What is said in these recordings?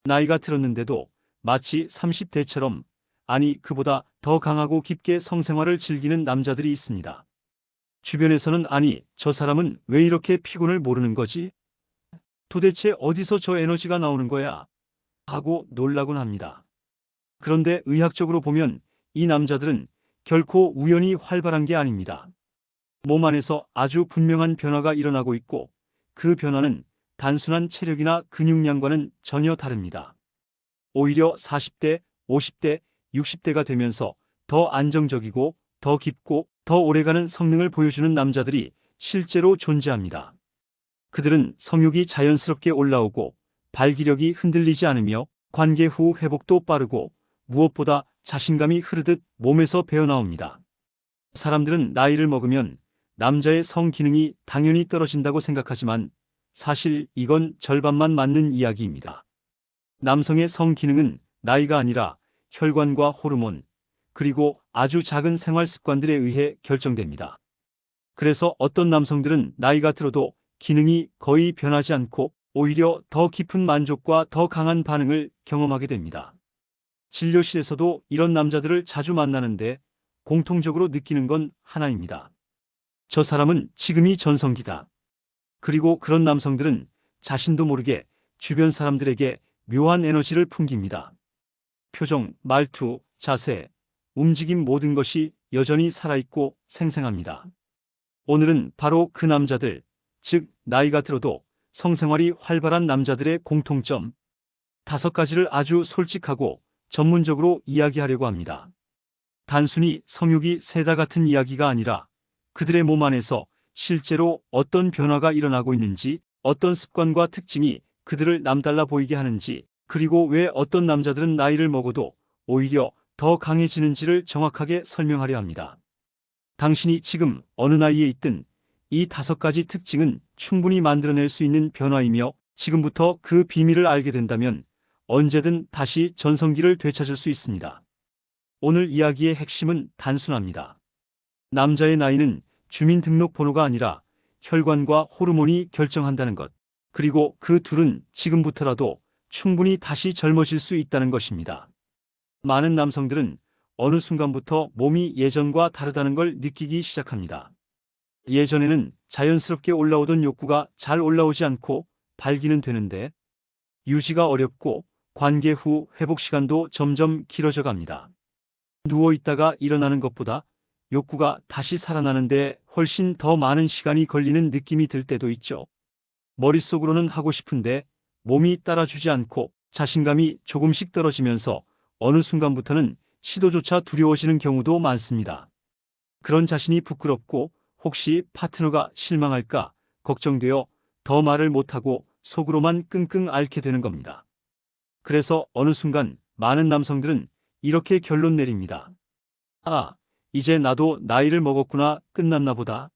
나이가 들었는데도 마치 30대처럼, 아니 그보다 더 강하고 깊게 성생활을 즐기는 남자들이 있습니다. 주변에서는 아니 저 사람은 왜 이렇게 피곤을 모르는 거지? 도대체 어디서 저 에너지가 나오는 거야? 하고 놀라곤 합니다. 그런데 의학적으로 보면 이 남자들은 결코 우연히 활발한 게 아닙니다. 몸 안에서 아주 분명한 변화가 일어나고 있고 그 변화는 단순한 체력이나 근육량과는 전혀 다릅니다. 오히려 40대, 50대, 60대가 되면서 더 안정적이고 더 깊고 더 오래가는 성능을 보여주는 남자들이 실제로 존재합니다. 그들은 성욕이 자연스럽게 올라오고 발기력이 흔들리지 않으며 관계 후 회복도 빠르고 무엇보다 자신감이 흐르듯 몸에서 배어나옵니다. 사람들은 나이를 먹으면 남자의 성 기능이 당연히 떨어진다고 생각하지만 사실 이건 절반만 맞는 이야기입니다. 남성의 성 기능은 나이가 아니라 혈관과 호르몬, 그리고 아주 작은 생활 습관들에 의해 결정됩니다. 그래서 어떤 남성들은 나이가 들어도 기능이 거의 변하지 않고 오히려 더 깊은 만족과 더 강한 반응을 경험하게 됩니다. 진료실에서도 이런 남자들을 자주 만나는데 공통적으로 느끼는 건 하나입니다. 저 사람은 지금이 전성기다. 그리고 그런 남성들은 자신도 모르게 주변 사람들에게 묘한 에너지를 풍깁니다. 표정, 말투, 자세, 움직임 모든 것이 여전히 살아있고 생생합니다. 오늘은 바로 그 남자들, 즉 나이가 들어도 성생활이 활발한 남자들의 공통점 5가지를 아주 솔직하고 전문적으로 이야기하려고 합니다. 단순히 성욕이 세다 같은 이야기가 아니라 그들의 몸 안에서 실제로 어떤 변화가 일어나고 있는지, 어떤 습관과 특징이 그들을 남달라 보이게 하는지, 그리고 왜 어떤 남자들은 나이를 먹어도 오히려 더 강해지는지를 정확하게 설명하려 합니다. 당신이 지금 어느 나이에 있든 이 5가지 특징은 충분히 만들어낼 수 있는 변화이며 지금부터 그 비밀을 알게 된다면 언제든 다시 전성기를 되찾을 수 있습니다. 오늘 이야기의 핵심은 단순합니다. 남자의 나이는 주민등록번호가 아니라 혈관과 호르몬이 결정한다는 것. 그리고 그 둘은 지금부터라도 충분히 다시 젊어질 수 있다는 것입니다. 많은 남성들은 어느 순간부터 몸이 예전과 다르다는 걸 느끼기 시작합니다. 예전에는 자연스럽게 올라오던 욕구가 잘 올라오지 않고 발기는 되는데 유지가 어렵고 관계 후 회복 시간도 점점 길어져 갑니다. 누워 있다가 일어나는 것보다 욕구가 다시 살아나는데 훨씬 더 많은 시간이 걸리는 느낌이 들 때도 있죠. 머릿속으로는 하고 싶은데 몸이 따라주지 않고 자신감이 조금씩 떨어지면서 어느 순간부터는 시도조차 두려워지는 경우도 많습니다. 그런 자신이 부끄럽고 혹시 파트너가 실망할까 걱정되어 더 말을 못하고 속으로만 끙끙 앓게 되는 겁니다. 그래서 어느 순간 많은 남성들은 이렇게 결론 내립니다. 아, 이제 나도 나이를 먹었구나, 끝났나 보다.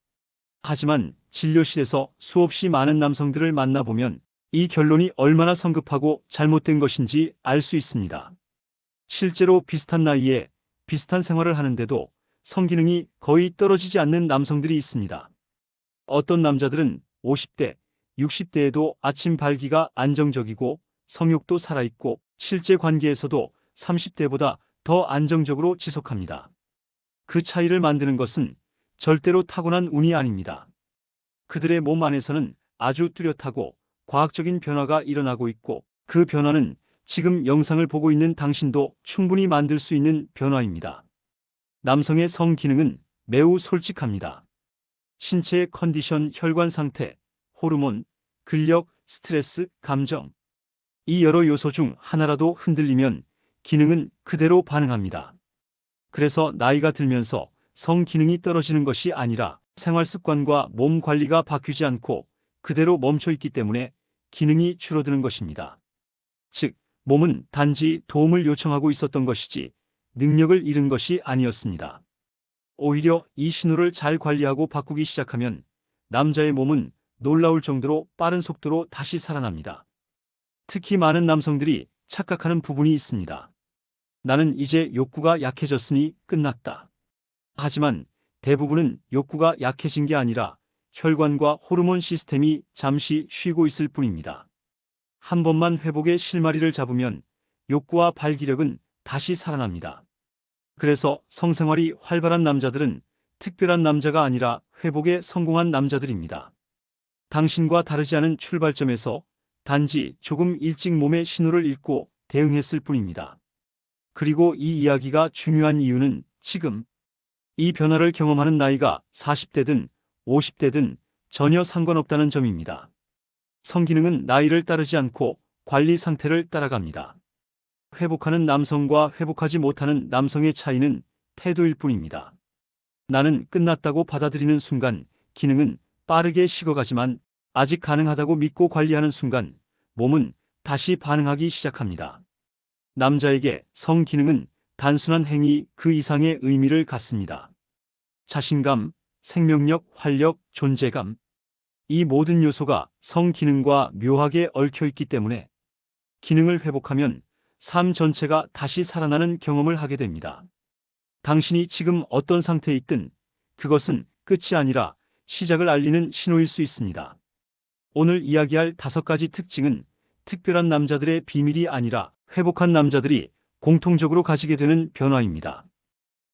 하지만 진료실에서 수없이 많은 남성들을 만나보면 이 결론이 얼마나 성급하고 잘못된 것인지 알 수 있습니다. 실제로 비슷한 나이에 비슷한 생활을 하는데도 성기능이 거의 떨어지지 않는 남성들이 있습니다. 어떤 남자들은 50대, 60대에도 아침 발기가 안정적이고 성욕도 살아있고 실제 관계에서도 30대보다 더 안정적으로 지속합니다. 그 차이를 만드는 것은 절대로 타고난 운이 아닙니다. 그들의 몸 안에서는 아주 뚜렷하고 과학적인 변화가 일어나고 있고 그 변화는 지금 영상을 보고 있는 당신도 충분히 만들 수 있는 변화입니다. 남성의 성 기능은 매우 솔직합니다. 신체의 컨디션, 혈관 상태, 호르몬, 근력, 스트레스, 감정. 이 여러 요소 중 하나라도 흔들리면 기능은 그대로 반응합니다. 그래서 나이가 들면서 성 기능이 떨어지는 것이 아니라 생활 습관과 몸 관리가 바뀌지 않고 그대로 멈춰 있기 때문에 기능이 줄어드는 것입니다. 즉, 몸은 단지 도움을 요청하고 있었던 것이지 능력을 잃은 것이 아니었습니다. 오히려 이 신호를 잘 관리하고 바꾸기 시작하면 남자의 몸은 놀라울 정도로 빠른 속도로 다시 살아납니다. 특히 많은 남성들이 착각하는 부분이 있습니다. 나는 이제 욕구가 약해졌으니 끝났다. 하지만 대부분은 욕구가 약해진 게 아니라 혈관과 호르몬 시스템이 잠시 쉬고 있을 뿐입니다. 한 번만 회복의 실마리를 잡으면 욕구와 발기력은 다시 살아납니다. 그래서 성생활이 활발한 남자들은 특별한 남자가 아니라 회복에 성공한 남자들입니다. 당신과 다르지 않은 출발점에서 단지 조금 일찍 몸의 신호를 읽고 대응했을 뿐입니다. 그리고 이 이야기가 중요한 이유는 지금 이 변화를 경험하는 나이가 40대든 50대든 전혀 상관없다는 점입니다. 성기능은 나이를 따르지 않고 관리 상태를 따라갑니다. 회복하는 남성과 회복하지 못하는 남성의 차이는 태도일 뿐입니다. 나는 끝났다고 받아들이는 순간 기능은 빠르게 식어가지만 아직 가능하다고 믿고 관리하는 순간 몸은 다시 반응하기 시작합니다. 남자에게 성기능은 단순한 행위 그 이상의 의미를 갖습니다. 자신감, 생명력, 활력, 존재감. 이 모든 요소가 성기능과 묘하게 얽혀 있기 때문에 기능을 회복하면 삶 전체가 다시 살아나는 경험을 하게 됩니다. 당신이 지금 어떤 상태에 있든 그것은 끝이 아니라 시작을 알리는 신호일 수 있습니다. 오늘 이야기할 5가지 특징은 특별한 남자들의 비밀이 아니라 회복한 남자들이 공통적으로 가지게 되는 변화입니다.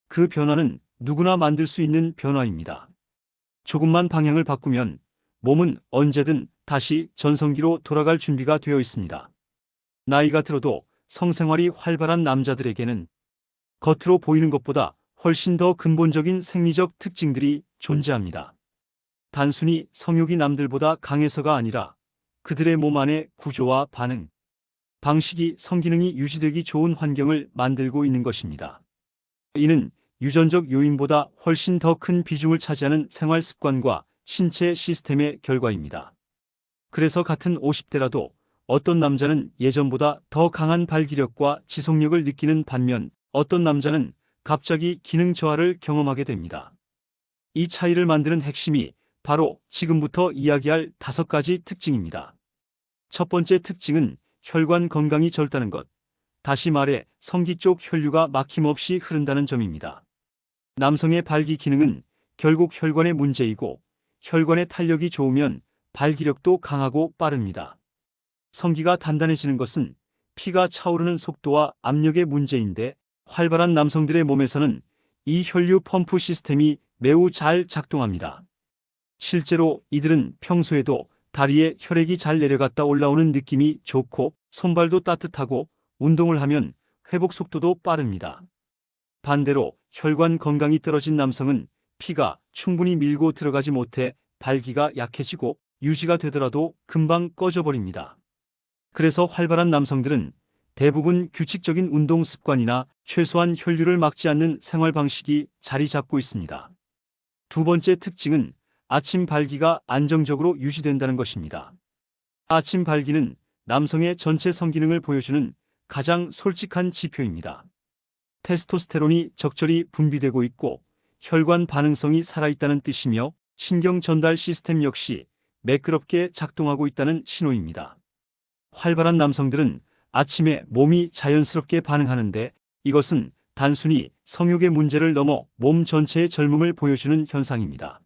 그 변화는 누구나 만들 수 있는 변화입니다. 조금만 방향을 바꾸면 몸은 언제든 다시 전성기로 돌아갈 준비가 되어 있습니다. 나이가 들어도 성생활이 활발한 남자들에게는 겉으로 보이는 것보다 훨씬 더 근본적인 생리적 특징들이 존재합니다. 단순히 성욕이 남들보다 강해서가 아니라 그들의 몸 안의 구조와 반응, 방식이 성기능이 유지되기 좋은 환경을 만들고 있는 것입니다. 이는 유전적 요인보다 훨씬 더 큰 비중을 차지하는 생활 습관과 신체 시스템의 결과입니다. 그래서 같은 50대라도 어떤 남자는 예전보다 더 강한 발기력과 지속력을 느끼는 반면 어떤 남자는 갑자기 기능 저하를 경험하게 됩니다. 이 차이를 만드는 핵심이 바로 지금부터 이야기할 5가지 특징입니다. 첫 번째 특징은 혈관 건강이 젊다는 것. 다시 말해 성기 쪽 혈류가 막힘없이 흐른다는 점입니다. 남성의 발기 기능은 결국 혈관의 문제이고 혈관의 탄력이 좋으면 발기력도 강하고 빠릅니다. 성기가 단단해지는 것은 피가 차오르는 속도와 압력의 문제인데 활발한 남성들의 몸에서는 이 혈류 펌프 시스템이 매우 잘 작동합니다. 실제로 이들은 평소에도 다리에 혈액이 잘 내려갔다 올라오는 느낌이 좋고 손발도 따뜻하고 운동을 하면 회복 속도도 빠릅니다. 반대로 혈관 건강이 떨어진 남성은 피가 충분히 밀고 들어가지 못해 발기가 약해지고 유지가 되더라도 금방 꺼져버립니다. 그래서 활발한 남성들은 대부분 규칙적인 운동 습관이나 최소한 혈류를 막지 않는 생활 방식이 자리 잡고 있습니다. 두 번째 특징은 아침 발기가 안정적으로 유지된다는 것입니다. 아침 발기는 남성의 전체 성기능을 보여주는 가장 솔직한 지표입니다. 테스토스테론이 적절히 분비되고 있고 혈관 반응성이 살아있다는 뜻이며 신경 전달 시스템 역시 매끄럽게 작동하고 있다는 신호입니다. 활발한 남성들은 아침에 몸이 자연스럽게 반응하는데 이것은 단순히 성욕의 문제를 넘어 몸 전체의 젊음을 보여주는 현상입니다.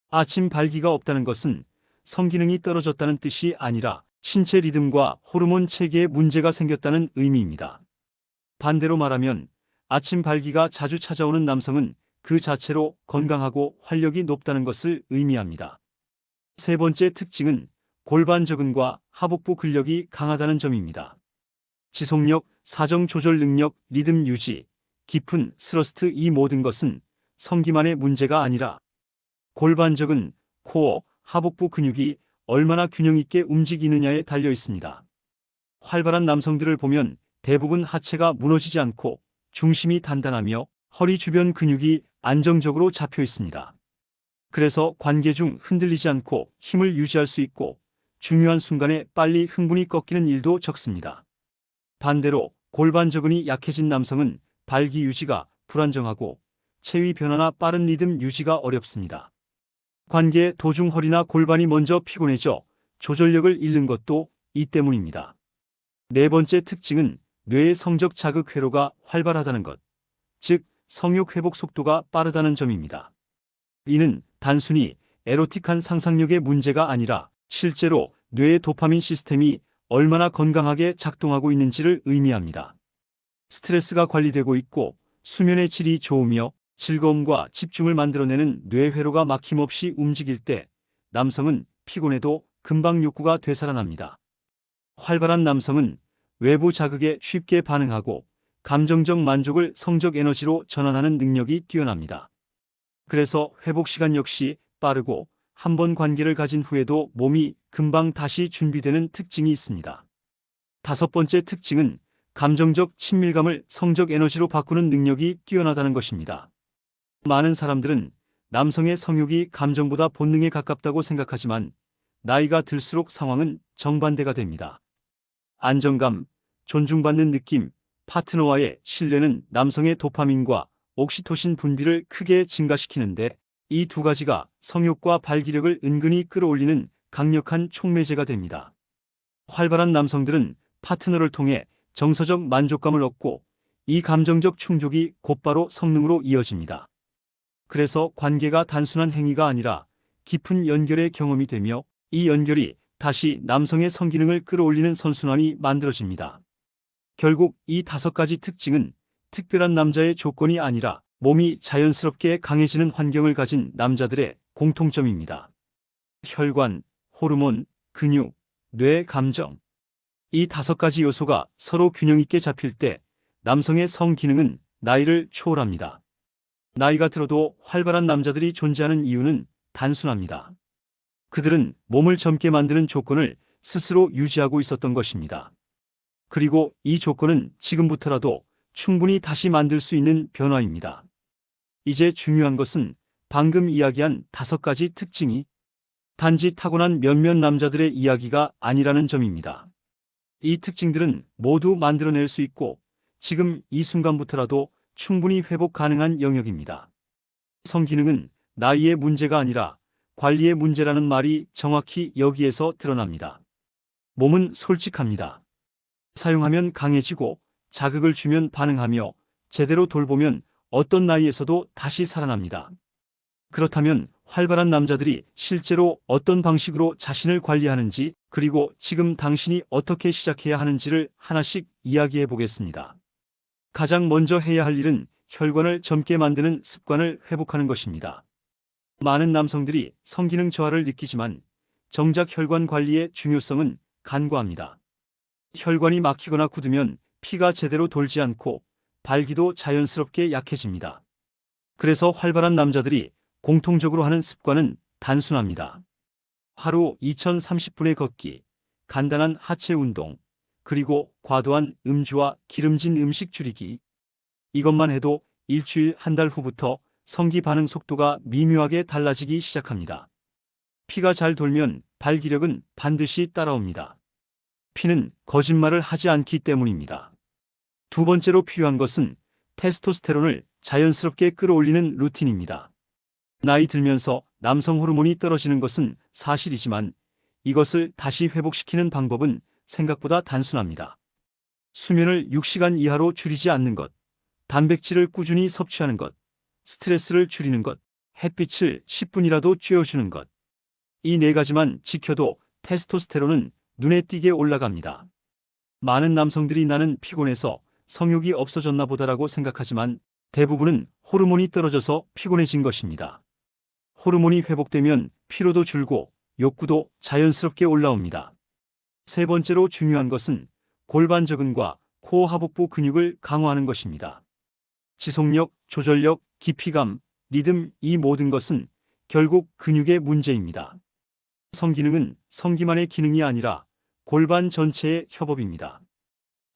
아침 발기가 없다는 것은 성기능이 떨어졌다는 뜻이 아니라 신체 리듬과 호르몬 체계에 문제가 생겼다는 의미입니다. 반대로 말하면 아침 발기가 자주 찾아오는 남성은 그 자체로 건강하고 활력이 높다는 것을 의미합니다. 세 번째 특징은 골반 적응과 하복부 근력이 강하다는 점입니다. 지속력, 사정 조절 능력, 리듬 유지, 깊은 스러스트 이 모든 것은 성기만의 문제가 아니라 골반적은 코어, 하복부 근육이 얼마나 균형 있게 움직이느냐에 달려 있습니다. 활발한 남성들을 보면 대부분 하체가 무너지지 않고 중심이 단단하며 허리 주변 근육이 안정적으로 잡혀 있습니다. 그래서 관계 중 흔들리지 않고 힘을 유지할 수 있고 중요한 순간에 빨리 흥분이 꺾이는 일도 적습니다. 반대로 골반저근이 약해진 남성은 발기 유지가 불안정하고 체위 변화나 빠른 리듬 유지가 어렵습니다. 관계 도중 허리나 골반이 먼저 피곤해져 조절력을 잃는 것도 이 때문입니다. 네 번째 특징은 뇌의 성적 자극 회로가 활발하다는 것, 즉 성욕 회복 속도가 빠르다는 점입니다. 이는 단순히 에로틱한 상상력의 문제가 아니라 실제로 뇌의 도파민 시스템이 얼마나 건강하게 작동하고 있는지를 의미합니다. 스트레스가 관리되고 있고 수면의 질이 좋으며 즐거움과 집중을 만들어내는 뇌회로가 막힘없이 움직일 때 남성은 피곤해도 금방 욕구가 되살아납니다. 활발한 남성은 외부 자극에 쉽게 반응하고 감정적 만족을 성적 에너지로 전환하는 능력이 뛰어납니다. 그래서 회복 시간 역시 빠르고 한 번 관계를 가진 후에도 몸이 금방 다시 준비되는 특징이 있습니다. 다섯 번째 특징은 감정적 친밀감을 성적 에너지로 바꾸는 능력이 뛰어나다는 것입니다. 많은 사람들은 남성의 성욕이 감정보다 본능에 가깝다고 생각하지만 나이가 들수록 상황은 정반대가 됩니다. 안정감, 존중받는 느낌, 파트너와의 신뢰는 남성의 도파민과 옥시토신 분비를 크게 증가시키는데 이 두 가지가 성욕과 발기력을 은근히 끌어올리는 강력한 촉매제가 됩니다. 활발한 남성들은 파트너를 통해 정서적 만족감을 얻고 이 감정적 충족이 곧바로 성능으로 이어집니다. 그래서 관계가 단순한 행위가 아니라 깊은 연결의 경험이 되며 이 연결이 다시 남성의 성기능을 끌어올리는 선순환이 만들어집니다. 결국 이 다섯 가지 특징은 특별한 남자의 조건이 아니라 몸이 자연스럽게 강해지는 환경을 가진 남자들의 공통점입니다. 혈관, 호르몬, 근육, 뇌, 감정. 이 다섯 가지 요소가 서로 균형 있게 잡힐 때 남성의 성기능은 나이를 초월합니다. 나이가 들어도 활발한 남자들이 존재하는 이유는 단순합니다. 그들은 몸을 젊게 만드는 조건을 스스로 유지하고 있었던 것입니다. 그리고 이 조건은 지금부터라도 충분히 다시 만들 수 있는 변화입니다. 이제 중요한 것은 방금 이야기한 다섯 가지 특징이 단지 타고난 몇몇 남자들의 이야기가 아니라는 점입니다. 이 특징들은 모두 만들어낼 수 있고 지금 이 순간부터라도 충분히 회복 가능한 영역입니다. 성기능은 나이의 문제가 아니라 관리의 문제라는 말이 정확히 여기에서 드러납니다. 몸은 솔직합니다. 사용하면 강해지고 자극을 주면 반응하며 제대로 돌보면 어떤 나이에서도 다시 살아납니다. 그렇다면 활발한 남자들이 실제로 어떤 방식으로 자신을 관리하는지 그리고 지금 당신이 어떻게 시작해야 하는지를 하나씩 이야기해 보겠습니다. 가장 먼저 해야 할 일은 혈관을 젊게 만드는 습관을 회복하는 것입니다. 많은 남성들이 성기능 저하를 느끼지만 정작 혈관 관리의 중요성은 간과합니다. 혈관이 막히거나 굳으면 피가 제대로 돌지 않고 발기도 자연스럽게 약해집니다. 그래서 활발한 남자들이 공통적으로 하는 습관은 단순합니다. 하루 2030분의 걷기, 간단한 하체 운동, 그리고 과도한 음주와 기름진 음식 줄이기. 이것만 해도 일주일 한 달 후부터 성기 반응 속도가 미묘하게 달라지기 시작합니다. 피가 잘 돌면 발기력은 반드시 따라옵니다. 피는 거짓말을 하지 않기 때문입니다. 두 번째로 필요한 것은 테스토스테론을 자연스럽게 끌어올리는 루틴입니다. 나이 들면서 남성 호르몬이 떨어지는 것은 사실이지만 이것을 다시 회복시키는 방법은 생각보다 단순합니다. 수면을 6시간 이하로 줄이지 않는 것, 단백질을 꾸준히 섭취하는 것, 스트레스를 줄이는 것, 햇빛을 10분이라도 쬐어주는 것. 이 네 가지만 지켜도 테스토스테론은 눈에 띄게 올라갑니다. 많은 남성들이 나는 피곤해서 성욕이 없어졌나 보다라고 생각하지만 대부분은 호르몬이 떨어져서 피곤해진 것입니다. 호르몬이 회복되면 피로도 줄고 욕구도 자연스럽게 올라옵니다. 세 번째로 중요한 것은 골반 저근과 코어 하복부 근육을 강화하는 것입니다. 지속력, 조절력, 깊이감, 리듬 이 모든 것은 결국 근육의 문제입니다. 성기능은 성기만의 기능이 아니라 골반 전체의 협업입니다.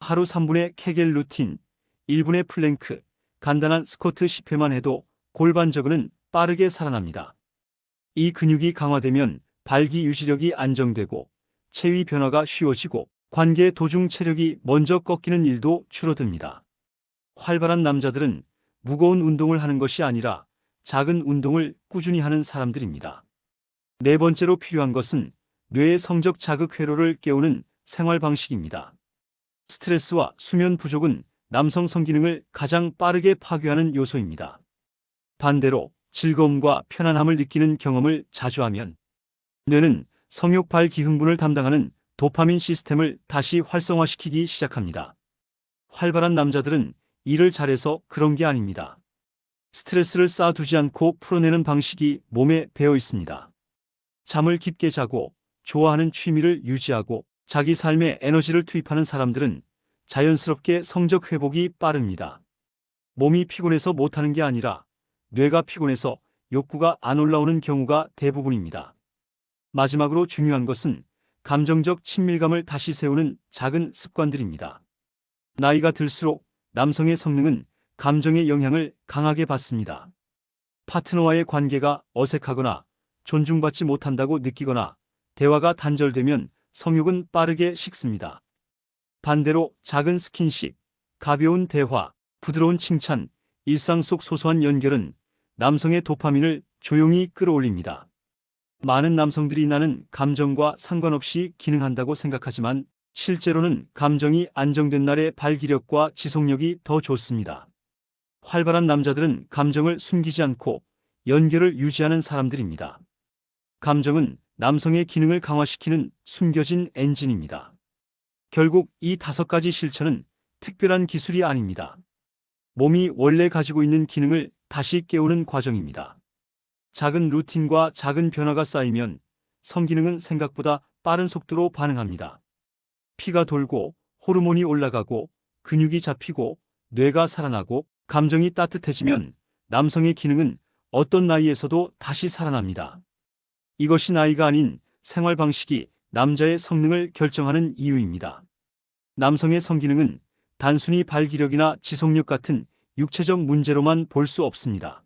하루 3분의 케겔 루틴, 1분의 플랭크, 간단한 스쿼트 10회만 해도 골반 저근은 빠르게 살아납니다. 이 근육이 강화되면 발기 유지력이 안정되고 체위 변화가 쉬워지고 관계 도중 체력이 먼저 꺾이는 일도 줄어듭니다. 활발한 남자들은 무거운 운동을 하는 것이 아니라 작은 운동을 꾸준히 하는 사람들입니다. 네 번째로 필요한 것은 뇌의 성적 자극 회로를 깨우는 생활 방식입니다. 스트레스와 수면 부족은 남성 성기능을 가장 빠르게 파괴하는 요소입니다. 반대로 즐거움과 편안함을 느끼는 경험을 자주 하면 뇌는 성욕 발기 흥분을 담당하는 도파민 시스템을 다시 활성화시키기 시작합니다. 활발한 남자들은 일을 잘해서 그런 게 아닙니다. 스트레스를 쌓아두지 않고 풀어내는 방식이 몸에 배어 있습니다. 잠을 깊게 자고 좋아하는 취미를 유지하고 자기 삶에 에너지를 투입하는 사람들은 자연스럽게 성적 회복이 빠릅니다. 몸이 피곤해서 못하는 게 아니라 뇌가 피곤해서 욕구가 안 올라오는 경우가 대부분입니다. 마지막으로 중요한 것은 감정적 친밀감을 다시 세우는 작은 습관들입니다. 나이가 들수록 남성의 성능은 감정의 영향을 강하게 받습니다. 파트너와의 관계가 어색하거나 존중받지 못한다고 느끼거나 대화가 단절되면 성욕은 빠르게 식습니다. 반대로 작은 스킨십, 가벼운 대화, 부드러운 칭찬, 일상 속 소소한 연결은 남성의 도파민을 조용히 끌어올립니다. 많은 남성들이 나는 감정과 상관없이 기능한다고 생각하지만 실제로는 감정이 안정된 날의 발기력과 지속력이 더 좋습니다. 활발한 남자들은 감정을 숨기지 않고 연결을 유지하는 사람들입니다. 감정은 남성의 기능을 강화시키는 숨겨진 엔진입니다. 결국 이 5가지 실천은 특별한 기술이 아닙니다. 몸이 원래 가지고 있는 기능을 다시 깨우는 과정입니다. 작은 루틴과 작은 변화가 쌓이면 성기능은 생각보다 빠른 속도로 반응합니다. 피가 돌고 호르몬이 올라가고 근육이 잡히고 뇌가 살아나고 감정이 따뜻해지면 남성의 기능은 어떤 나이에서도 다시 살아납니다. 이것이 나이가 아닌 생활 방식이 남자의 성능을 결정하는 이유입니다. 남성의 성기능은 단순히 발기력이나 지속력 같은 육체적 문제로만 볼 수 없습니다.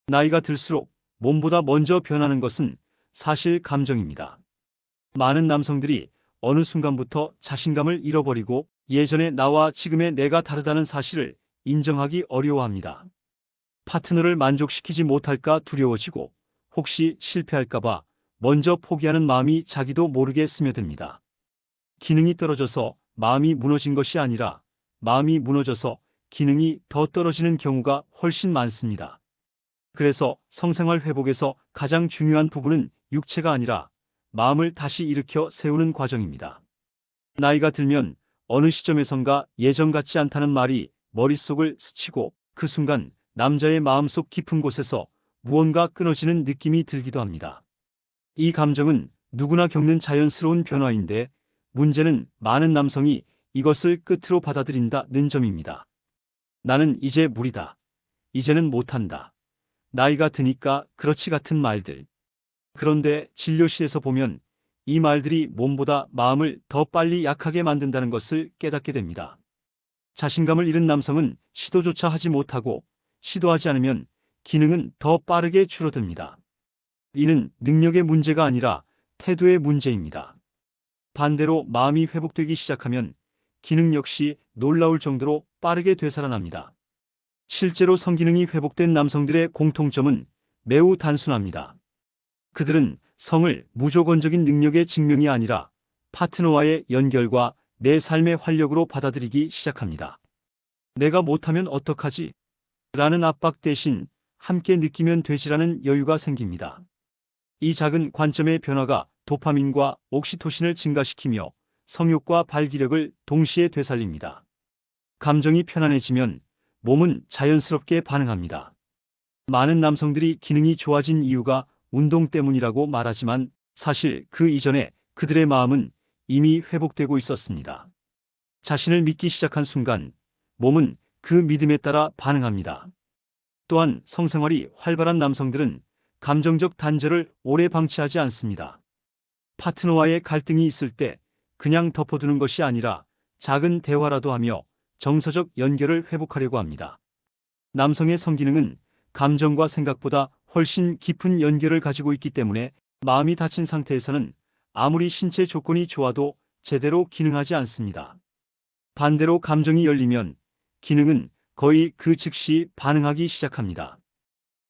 나이가 들수록 몸보다 먼저 변하는 것은 사실 감정입니다. 많은 남성들이 어느 순간부터 자신감을 잃어버리고 예전의 나와 지금의 내가 다르다는 사실을 인정하기 어려워합니다. 파트너를 만족시키지 못할까 두려워지고 혹시 실패할까봐 먼저 포기하는 마음이 자기도 모르게 스며듭니다. 기능이 떨어져서 마음이 무너진 것이 아니라 마음이 무너져서 기능이 더 떨어지는 경우가 훨씬 많습니다. 그래서 성생활 회복에서 가장 중요한 부분은 육체가 아니라 마음을 다시 일으켜 세우는 과정입니다. 나이가 들면 어느 시점에선가 예전 같지 않다는 말이 머릿속을 스치고 그 순간 남자의 마음속 깊은 곳에서 무언가 끊어지는 느낌이 들기도 합니다. 이 감정은 누구나 겪는 자연스러운 변화인데 문제는 많은 남성이 이것을 끝으로 받아들인다는 점입니다. 나는 이제 무리다. 이제는 못한다. 나이가 드니까 그렇지 같은 말들. 그런데 진료실에서 보면 이 말들이 몸보다 마음을 더 빨리 약하게 만든다는 것을 깨닫게 됩니다. 자신감을 잃은 남성은 시도조차 하지 못하고 시도하지 않으면 기능은 더 빠르게 줄어듭니다. 이는 능력의 문제가 아니라 태도의 문제입니다. 반대로 마음이 회복되기 시작하면 기능 역시 놀라울 정도로 빠르게 되살아납니다. 실제로 성기능이 회복된 남성들의 공통점은 매우 단순합니다. 그들은 성을 무조건적인 능력의 증명이 아니라 파트너와의 연결과 내 삶의 활력으로 받아들이기 시작합니다. 내가 못하면 어떡하지? 라는 압박 대신 함께 느끼면 되지라는 여유가 생깁니다. 이 작은 관점의 변화가 도파민과 옥시토신을 증가시키며 성욕과 발기력을 동시에 되살립니다. 감정이 편안해지면 몸은 자연스럽게 반응합니다. 많은 남성들이 기능이 좋아진 이유가 운동 때문이라고 말하지만 사실 그 이전에 그들의 마음은 이미 회복되고 있었습니다. 자신을 믿기 시작한 순간 몸은 그 믿음에 따라 반응합니다. 또한 성생활이 활발한 남성들은 감정적 단절을 오래 방치하지 않습니다. 파트너와의 갈등이 있을 때 그냥 덮어두는 것이 아니라 작은 대화라도 하며 정서적 연결을 회복하려고 합니다. 남성의 성기능은 감정과 생각보다 훨씬 깊은 연결을 가지고 있기 때문에 마음이 닫힌 상태에서는 아무리 신체 조건이 좋아도 제대로 기능하지 않습니다. 반대로 감정이 열리면 기능은 거의 그 즉시 반응하기 시작합니다.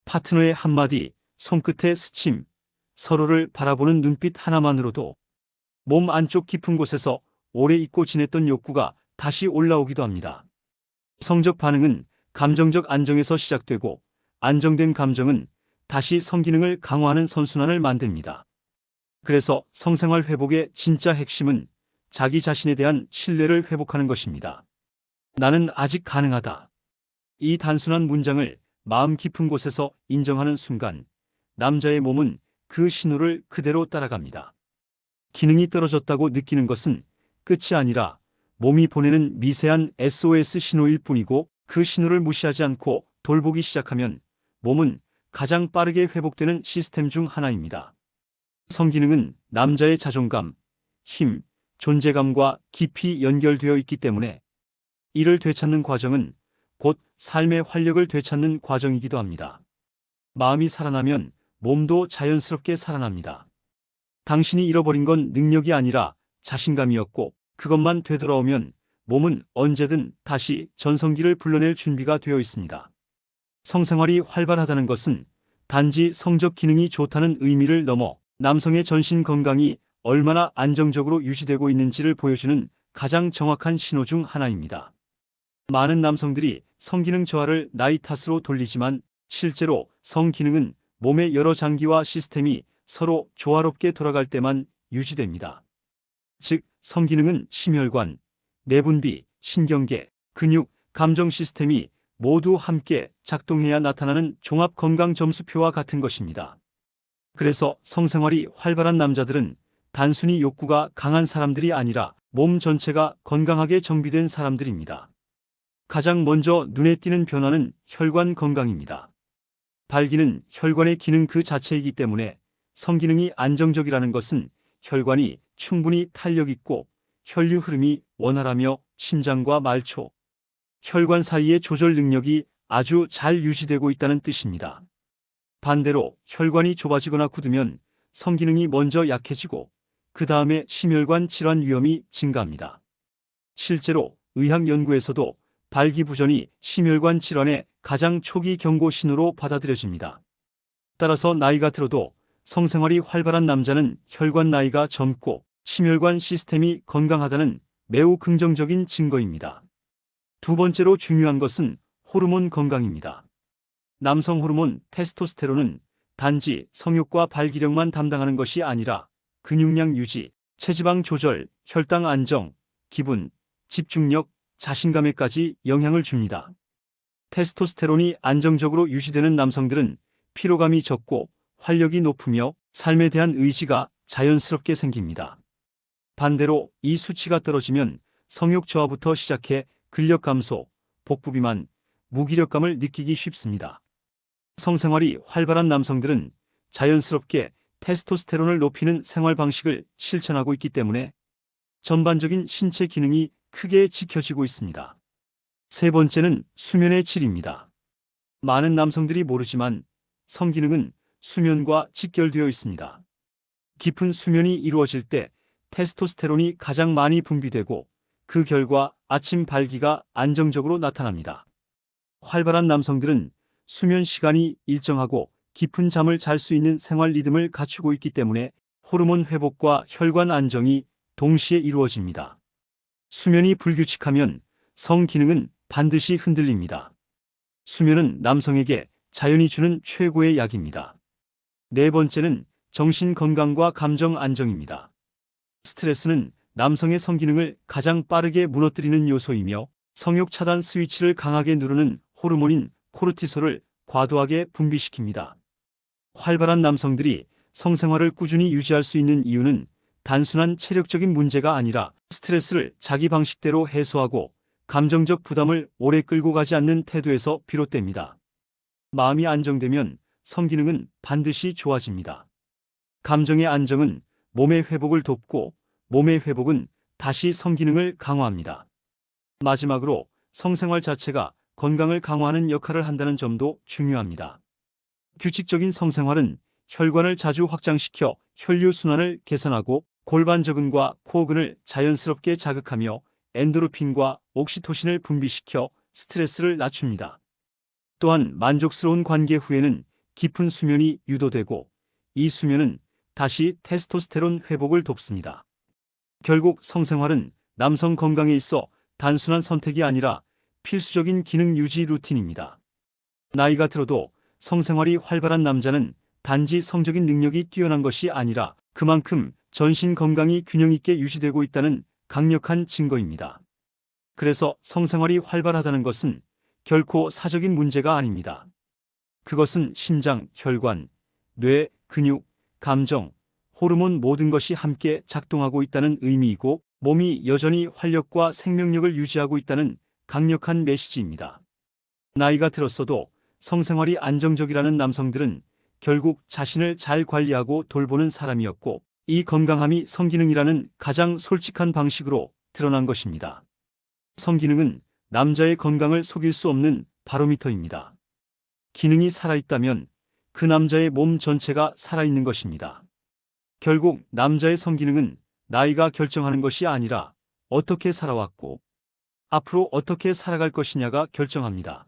파트너의 한마디, 손끝의 스침, 서로를 바라보는 눈빛 하나만으로도 몸 안쪽 깊은 곳에서 오래 잊고 지냈던 욕구가 다시 올라오기도 합니다. 성적 반응은 감정적 안정에서 시작되고 안정된 감정은 다시 성기능을 강화하는 선순환을 만듭니다. 그래서 성생활 회복의 진짜 핵심은 자기 자신에 대한 신뢰를 회복하는 것입니다. 나는 아직 가능하다. 이 단순한 문장을 마음 깊은 곳에서 인정하는 순간 남자의 몸은 그 신호를 그대로 따라갑니다. 기능이 떨어졌다고 느끼는 것은 끝이 아니라 몸이 보내는 미세한 SOS 신호일 뿐이고, 그 신호를 무시하지 않고 돌보기 시작하면 몸은 가장 빠르게 회복되는 시스템 중 하나입니다. 성기능은 남자의 자존감, 힘, 존재감과 깊이 연결되어 있기 때문에 이를 되찾는 과정은 곧 삶의 활력을 되찾는 과정이기도 합니다. 마음이 살아나면 몸도 자연스럽게 살아납니다. 당신이 잃어버린 건 능력이 아니라 자신감이었고, 그것만 되돌아오면 몸은 언제든 다시 전성기를 불러낼 준비가 되어 있습니다. 성생활이 활발하다는 것은 단지 성적 기능이 좋다는 의미를 넘어 남성의 전신 건강이 얼마나 안정적으로 유지되고 있는지를 보여주는 가장 정확한 신호 중 하나입니다. 많은 남성들이 성기능 저하를 나이 탓으로 돌리지만, 실제로 성기능은 몸의 여러 장기와 시스템이 서로 조화롭게 돌아갈 때만 유지됩니다. 즉, 성기능은 심혈관, 내분비, 신경계, 근육, 감정 시스템이 모두 함께 작동해야 나타나는 종합 건강 점수표와 같은 것입니다. 그래서 성생활이 활발한 남자들은 단순히 욕구가 강한 사람들이 아니라 몸 전체가 건강하게 정비된 사람들입니다. 가장 먼저 눈에 띄는 변화는 혈관 건강입니다. 발기는 혈관의 기능 그 자체이기 때문에 성기능이 안정적이라는 것은 혈관이 충분히 탄력 있고 혈류 흐름이 원활하며 심장과 말초, 혈관 사이의 조절 능력이 아주 잘 유지되고 있다는 뜻입니다. 반대로 혈관이 좁아지거나 굳으면 성기능이 먼저 약해지고 그 다음에 심혈관 질환 위험이 증가합니다. 실제로 의학 연구에서도 발기부전이 심혈관 질환의 가장 초기 경고 신호로 받아들여집니다. 따라서 나이가 들어도 성생활이 활발한 남자는 혈관 나이가 젊고 심혈관 시스템이 건강하다는 매우 긍정적인 증거입니다. 두 번째로 중요한 것은 호르몬 건강입니다. 남성 호르몬 테스토스테론은 단지 성욕과 발기력만 담당하는 것이 아니라 근육량 유지, 체지방 조절, 혈당 안정, 기분, 집중력, 자신감에까지 영향을 줍니다. 테스토스테론이 안정적으로 유지되는 남성들은 피로감이 적고 활력이 높으며 삶에 대한 의지가 자연스럽게 생깁니다. 반대로 이 수치가 떨어지면 성욕 저하부터 시작해 근력 감소, 복부 비만, 무기력감을 느끼기 쉽습니다. 성생활이 활발한 남성들은 자연스럽게 테스토스테론을 높이는 생활 방식을 실천하고 있기 때문에 전반적인 신체 기능이 크게 지켜지고 있습니다. 세 번째는 수면의 질입니다. 많은 남성들이 모르지만 성기능은 수면과 직결되어 있습니다. 깊은 수면이 이루어질 때 테스토스테론이 가장 많이 분비되고 그 결과 아침 발기가 안정적으로 나타납니다. 활발한 남성들은 수면 시간이 일정하고 깊은 잠을 잘 수 있는 생활 리듬을 갖추고 있기 때문에 호르몬 회복과 혈관 안정이 동시에 이루어집니다. 수면이 불규칙하면 성 기능은 반드시 흔들립니다. 수면은 남성에게 자연이 주는 최고의 약입니다. 네 번째는 정신 건강과 감정 안정입니다. 스트레스는 남성의 성기능을 가장 빠르게 무너뜨리는 요소이며 성욕 차단 스위치를 강하게 누르는 호르몬인 코르티솔을 과도하게 분비시킵니다. 활발한 남성들이 성생활을 꾸준히 유지할 수 있는 이유는 단순한 체력적인 문제가 아니라 스트레스를 자기 방식대로 해소하고 감정적 부담을 오래 끌고 가지 않는 태도에서 비롯됩니다. 마음이 안정되면 성기능은 반드시 좋아집니다. 감정의 안정은 몸의 회복을 돕고 몸의 회복은 다시 성기능을 강화합니다. 마지막으로 성생활 자체가 건강을 강화하는 역할을 한다는 점도 중요합니다. 규칙적인 성생활은 혈관을 자주 확장시켜 혈류순환을 개선하고 골반저근과 코어근을 자연스럽게 자극하며 엔도르핀과 옥시토신을 분비시켜 스트레스를 낮춥니다. 또한 만족스러운 관계 후에는 깊은 수면이 유도되고 이 수면은 다시 테스토스테론 회복을 돕습니다. 결국 성생활은 남성 건강에 있어 단순한 선택이 아니라 필수적인 기능 유지 루틴입니다. 나이가 들어도 성생활이 활발한 남자는 단지 성적인 능력이 뛰어난 것이 아니라 그만큼 전신 건강이 균형 있게 유지되고 있다는 강력한 증거입니다. 그래서 성생활이 활발하다는 것은 결코 사적인 문제가 아닙니다. 그것은 심장, 혈관, 뇌, 근육, 감정, 호르몬 모든 것이 함께 작동하고 있다는 의미이고 몸이 여전히 활력과 생명력을 유지하고 있다는 강력한 메시지입니다. 나이가 들었어도 성생활이 안정적이라는 남성들은 결국 자신을 잘 관리하고 돌보는 사람이었고 이 건강함이 성기능이라는 가장 솔직한 방식으로 드러난 것입니다. 성기능은 남자의 건강을 속일 수 없는 바로미터입니다. 기능이 살아있다면 그 남자의 몸 전체가 살아있는 것입니다. 결국 남자의 성기능은 나이가 결정하는 것이 아니라 어떻게 살아왔고 앞으로 어떻게 살아갈 것이냐가 결정합니다.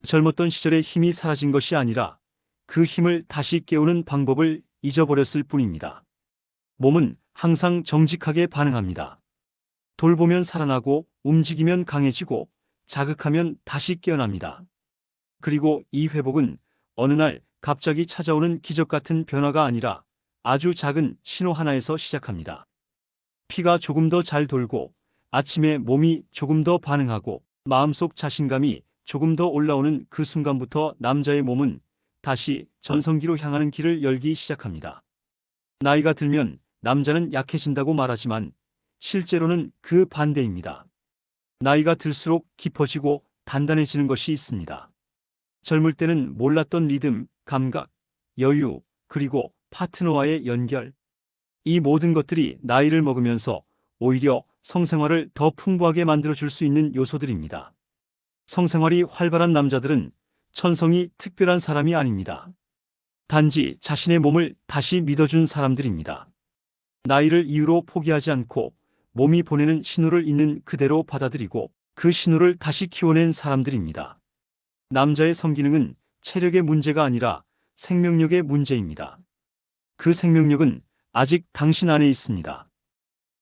젊었던 시절의 힘이 사라진 것이 아니라 그 힘을 다시 깨우는 방법을 잊어버렸을 뿐입니다. 몸은 항상 정직하게 반응합니다. 돌보면 살아나고 움직이면 강해지고 자극하면 다시 깨어납니다. 그리고 이 회복은 어느 날 갑자기 찾아오는 기적 같은 변화가 아니라 아주 작은 신호 하나에서 시작합니다. 피가 조금 더 잘 돌고 아침에 몸이 조금 더 반응하고 마음속 자신감이 조금 더 올라오는 그 순간부터 남자의 몸은 다시 전성기로 향하는 길을 열기 시작합니다. 나이가 들면 남자는 약해진다고 말하지만 실제로는 그 반대입니다. 나이가 들수록 깊어지고 단단해지는 것이 있습니다. 젊을 때는 몰랐던 리듬, 감각, 여유, 그리고 파트너와의 연결. 이 모든 것들이 나이를 먹으면서 오히려 성생활을 더 풍부하게 만들어줄 수 있는 요소들입니다. 성생활이 활발한 남자들은 천성이 특별한 사람이 아닙니다. 단지 자신의 몸을 다시 믿어준 사람들입니다. 나이를 이유로 포기하지 않고 몸이 보내는 신호를 있는 그대로 받아들이고 그 신호를 다시 키워낸 사람들입니다. 남자의 성기능은 체력의 문제가 아니라 생명력의 문제입니다. 그 생명력은 아직 당신 안에 있습니다.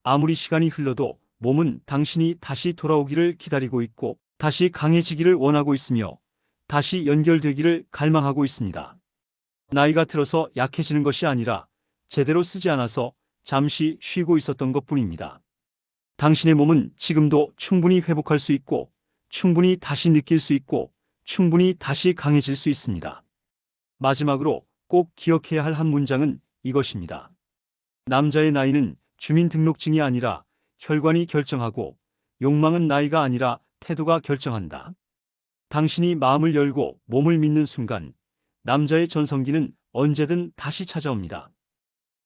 아무리 시간이 흘러도 몸은 당신이 다시 돌아오기를 기다리고 있고 다시 강해지기를 원하고 있으며 다시 연결되기를 갈망하고 있습니다. 나이가 들어서 약해지는 것이 아니라 제대로 쓰지 않아서 잠시 쉬고 있었던 것뿐입니다. 당신의 몸은 지금도 충분히 회복할 수 있고 충분히 다시 느낄 수 있고 충분히 다시 강해질 수 있습니다. 마지막으로 꼭 기억해야 할 한 문장은 이것입니다. 남자의 나이는 주민등록증이 아니라 혈관이 결정하고 욕망은 나이가 아니라 태도가 결정한다. 당신이 마음을 열고 몸을 믿는 순간 남자의 전성기는 언제든 다시 찾아옵니다.